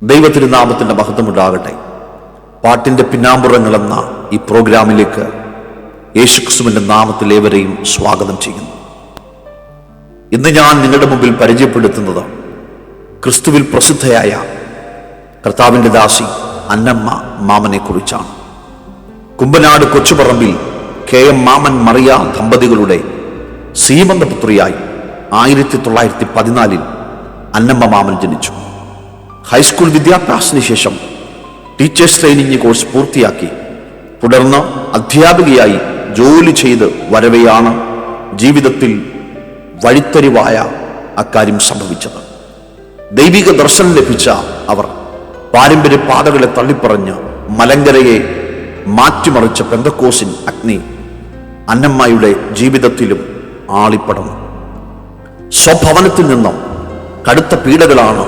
ദൈവത്തിരുനാമത്തിൻ്റെ മഹത്വമുണ്ടാകട്ടെ. പാട്ടിൻ്റെ പിന്നാമ്പുറങ്ങളെന്ന ഈ പ്രോഗ്രാമിലേക്ക് യേശുക്രിസ്തുവിൻ്റെ നാമത്തിൽ ഏവരെയും സ്വാഗതം ചെയ്യുന്നു. ഇന്ന് ഞാൻ നിങ്ങളുടെ മുമ്പിൽ പരിചയപ്പെടുത്തുന്നത് ക്രിസ്തുവിൽ പ്രസിദ്ധയായ കർത്താവിൻ്റെ ദാസി അന്നമ്മ മാമനെ കുറിച്ചാണ്. കുമ്പനാട് കൊച്ചുപറമ്പിൽ KM മാമൻ മറിയ ദമ്പതികളുടെ സീമന്തപുത്രിയായി 1914 അന്നമ്മ മാമൻ ജനിച്ചു. ഹൈസ്കൂൾ വിദ്യാഭ്യാസത്തിന് ശേഷം ടീച്ചേഴ്സ് ട്രെയിനിങ് കോഴ്സ് പൂർത്തിയാക്കി തുടർന്ന് അധ്യാപികയായി ജോലി ചെയ്ത് വരവെയാണ് ജീവിതത്തിൽ വഴിത്തരിവായ അക്കാര്യം സംഭവിച്ചത്. ദൈവിക ദർശനം ലഭിച്ച അവർ പാരമ്പര്യ പാതകളെ തള്ളിപ്പറഞ്ഞ് മലങ്കരയെ മാറ്റിമറിച്ച പെന്തക്കോസിൻ അഗ്നി അന്നമ്മയുടെ ജീവിതത്തിലും ആളിപ്പടർന്നു. സ്വഭവനത്തിൽ നിന്നും കടുത്ത പീഡകളാണ്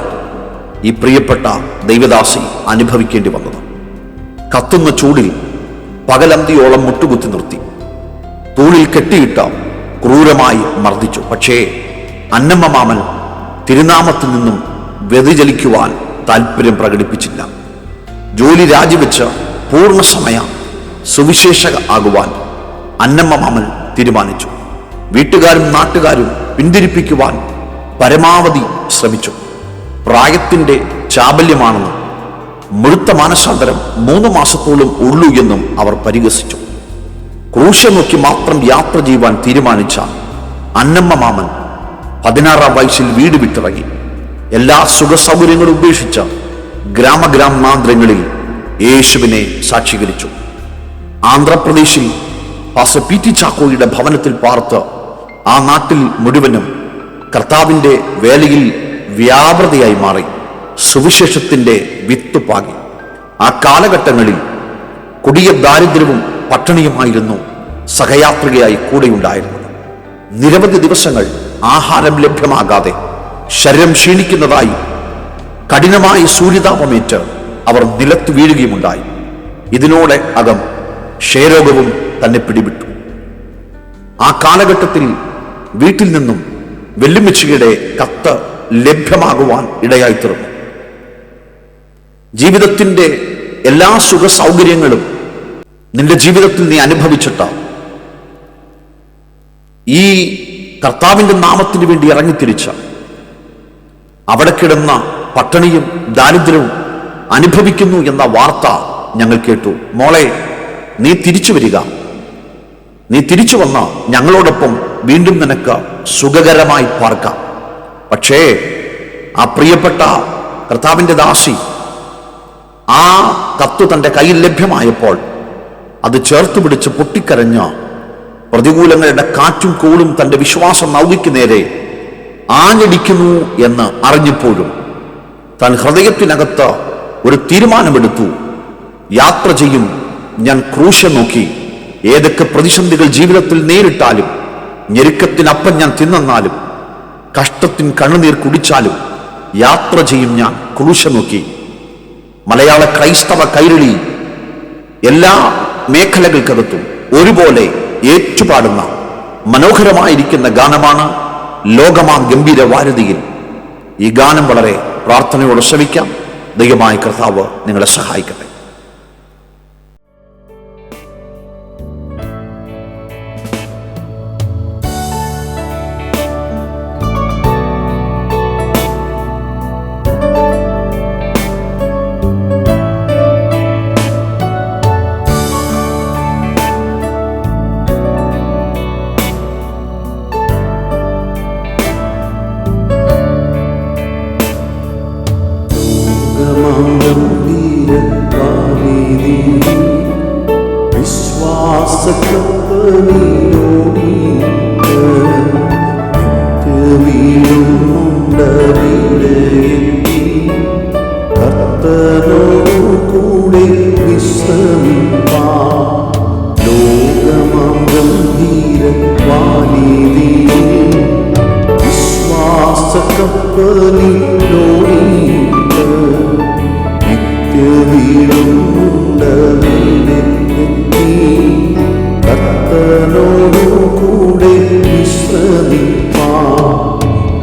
ഈ പ്രിയപ്പെട്ട ദൈവദാസി അനുഭവിക്കേണ്ടി വന്നത്. കത്തുന്ന ചൂടിൽ പകലന്തിയോളം മുട്ടുകുത്തി നിർത്തി, തൂണിൽ കെട്ടിയിട്ട ക്രൂരമായി മർദ്ദിച്ചു. പക്ഷേ അന്നമ്മ മാമൻ തിരുനാമത്തിൽ നിന്നും വ്യതിചലിക്കുവാൻ താല്പര്യം പ്രകടിപ്പിച്ചില്ല. ജോലി രാജിവെച്ച് പൂർണ്ണസമയ സുവിശേഷക ആകുവാൻ അന്നമ്മ മാമൻ തീരുമാനിച്ചു. വീട്ടുകാരും നാട്ടുകാരും പിന്തിരിപ്പിക്കുവാൻ പരമാവധി ശ്രമിച്ചു. പ്രായത്തിൻ്റെ ചാബല്യമാണെന്നും മുഴുത്ത മാനസാന്തരം 3 മാസത്തോളം ഉള്ളൂ എന്നും അവർ പരിഹസിച്ചു. ക്രൂശം നോക്കി മാത്രം യാത്ര ചെയ്യുവാൻ തീരുമാനിച്ച അന്നമ്മ മാമൻ 16-ാം വയസ്സിൽ വീട് വിട്ടിറങ്ങി. എല്ലാ സുഖസൗകര്യങ്ങളും ഉപേക്ഷിച്ച് ഗ്രാമഗ്രാമാന്തരങ്ങളിൽ യേശുവിനെ സാക്ഷീകരിച്ചു. ആന്ധ്രാപ്രദേശിൽ പാസ്റ്റർ PT ചാക്കോയുടെ ഭവനത്തിൽ പാർത്ത് ആ നാട്ടിൽ മുഴുവനും കർത്താവിൻ്റെ വേലയിൽ വ്യാപൃതയായി മാറി സുവിശേഷത്തിൻ്റെ വിത്ത് പാകി. ആ കാലഘട്ടങ്ങളിൽ കൊടിയ ദാരിദ്ര്യവും പട്ടിണിയുമായിരുന്നു സഹയാത്രികയായി കൂടെയുണ്ടായിരുന്നത്. നിരവധി ദിവസങ്ങൾ ആഹാരം ലഭ്യമാകാതെ ശരീരം ക്ഷീണിക്കുന്നതായി കഠിനമായ സൂര്യതാപമേറ്റ് അവർ നിലത്ത് വീഴുകയുമുണ്ടായി. ഇതിനോടെ അകം ക്ഷയരോഗവും തന്നെ പിടിവിട്ടു. ആ കാലഘട്ടത്തിൽ വീട്ടിൽ നിന്നും വെല്ലുമിച്ചിയുടെ കത്ത് ലഭ്യമാകുവാൻ ഇടയായിത്തീർന്നു. ജീവിതത്തിൻ്റെ എല്ലാ സുഖ സൗകര്യങ്ങളും നിന്റെ ജീവിതത്തിൽ നീ അനുഭവിച്ചിട്ട് ഈ കർത്താവിൻ്റെ നാമത്തിന് വേണ്ടി ഇറങ്ങിത്തിരിച്ച അവിടെ കിടന്ന പട്ടിണിയും ദാരിദ്ര്യവും അനുഭവിക്കുന്നു എന്ന വാർത്ത ഞങ്ങൾ കേട്ടു. മോളെ, നീ തിരിച്ചു വരിക, നീ തിരിച്ചു വന്ന ഞങ്ങളോടൊപ്പം വീണ്ടും നിനക്ക് സുഖകരമായി പാർക്കാം. പക്ഷേ ആ പ്രിയപ്പെട്ട കർത്താവിൻ്റെ ദാസി ആ കത്ത് തൻ്റെ കയ്യിൽ ലഭ്യമായപ്പോൾ അത് ചേർത്ത് പിടിച്ച് പൊട്ടിക്കരഞ്ഞ് പ്രതികൂലങ്ങളുടെ കാറ്റും കോളും തൻ്റെ വിശ്വാസം നൗകിക്ക് നേരെ ആഞ്ഞടിക്കുന്നു എന്ന് അറിഞ്ഞപ്പോഴും താൻ ഹൃദയത്തിനകത്ത് ഒരു തീരുമാനമെടുത്തു. യാത്ര ചെയ്യും, ഞാൻ ക്രൂശം നോക്കി. ഏതൊക്കെ പ്രതിസന്ധികൾ ജീവിതത്തിൽ നേരിട്ടാലും, ഞെരുക്കത്തിനപ്പം ഞാൻ തിന്നാലും, കഷ്ടത്തിന് കണ്ണുനീർ കുടിച്ചാലും യാത്ര ചെയ്യും ഞാൻ ക്രൂശം നോക്കി. മലയാള ക്രൈസ്തവ കൈരളി എല്ലാ മേഖലകൾക്കകത്തും ഒരുപോലെ ഏറ്റുപാടുന്ന മനോഹരമായിരിക്കുന്ന ഗാനമാണ് ലോകമാ ഗംഭീര വാരതിയിൽ. ഈ ഗാനം വളരെ പ്രാർത്ഥനയോടെ ശ്രമിക്കാം. ദൈവമായ കർത്താവ് നിങ്ങളെ സഹായിക്കട്ടെ.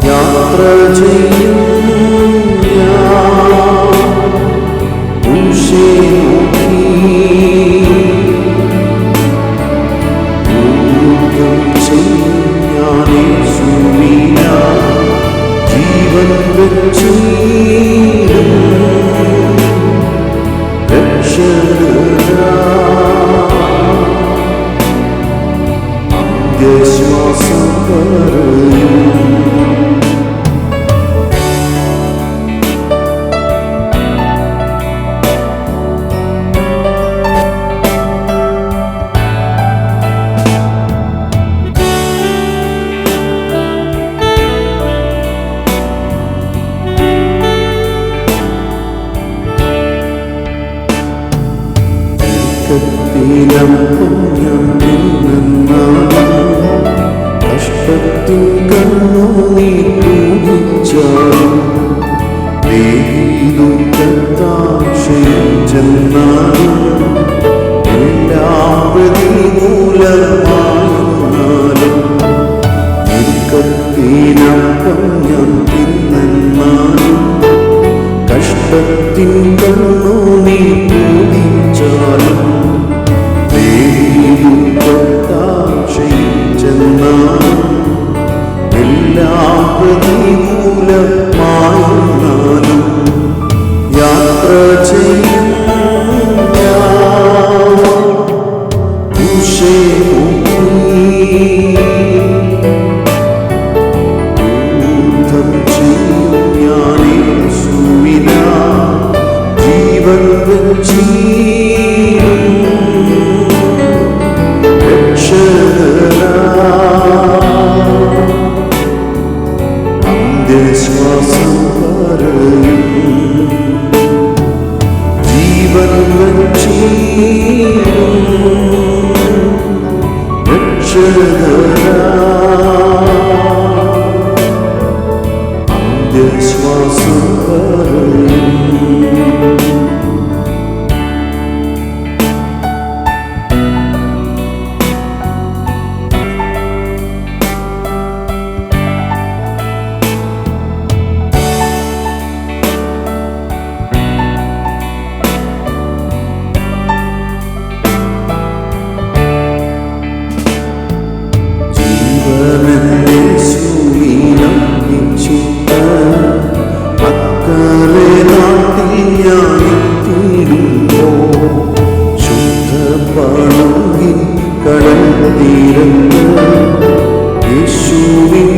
യാത്ര ചെയ്യും ഞാൻ വെച്ചിടും രക്ഷകനാ അന്ത്യശ്വാസം പറയും. കത്തിലപ്പം ഞാൻ തിന്നാലും കഷ്ടത്തിൻ കണ്ണുനീർ കുടിച്ചാലും ദുഃഖത്താശയം ചെന്നാലും എല്ലാം പ്രതികൂലമായിരുന്നാലും കത്തിലപ്പം ഞാൻ തിന്നാലും കഷ്ടത്തിൻ കണ്ണുനീർ കുടിച്ചാലും എല്ലാം പ്രതികൂലമായിരുന്നാലും യാത്ര ചെയ്യും ജീവൻ വെച്ചീ ശ്വാസം പറയും ജീവൻ വച്ചീടും രക്ഷകനാ അന്ത്യശ്വാസം പറയും. അക്കരെ നാട്ടിൽ ഞാനെത്തിയിടുമ്പോ ശുദ്ധ പണങ്ങിൽ കടൽ തീരത്ത് യേശുവിൻ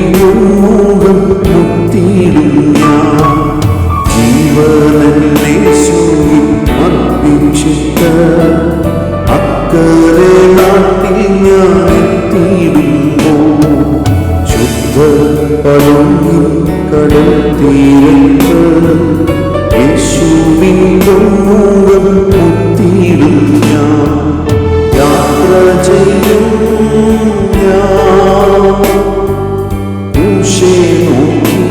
മുഖം മുത്തിയിടും ഞാൻ. ജീവനെന്നെ യേശുവിൽ അർപ്പിച്ചിട്ട് അക്കരെ നാട്ടിൽ ഞാനെത്തിയിടുമ്പോ പണങ്ങിൽ കടൽ തീരത്ത് യേശുവിൻ മുഖം മുത്തിയിടും ഞാൻ. യാത്ര ചെയ്യും ഞാൻ ക്രൂശെ നോക്കി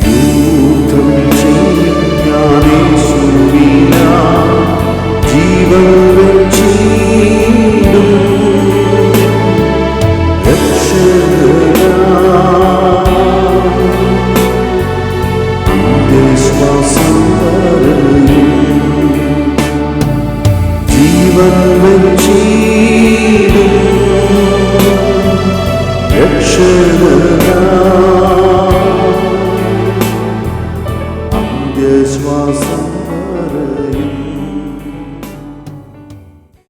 യുദ്ധം ചെയ്യും ഞാൻ യേശുവിനായി ജീവൻ വെച്ചിടും അന്ത്യശ്വാസം പറയും ജീവൻ വെച്ചിടും രക്ഷകനാ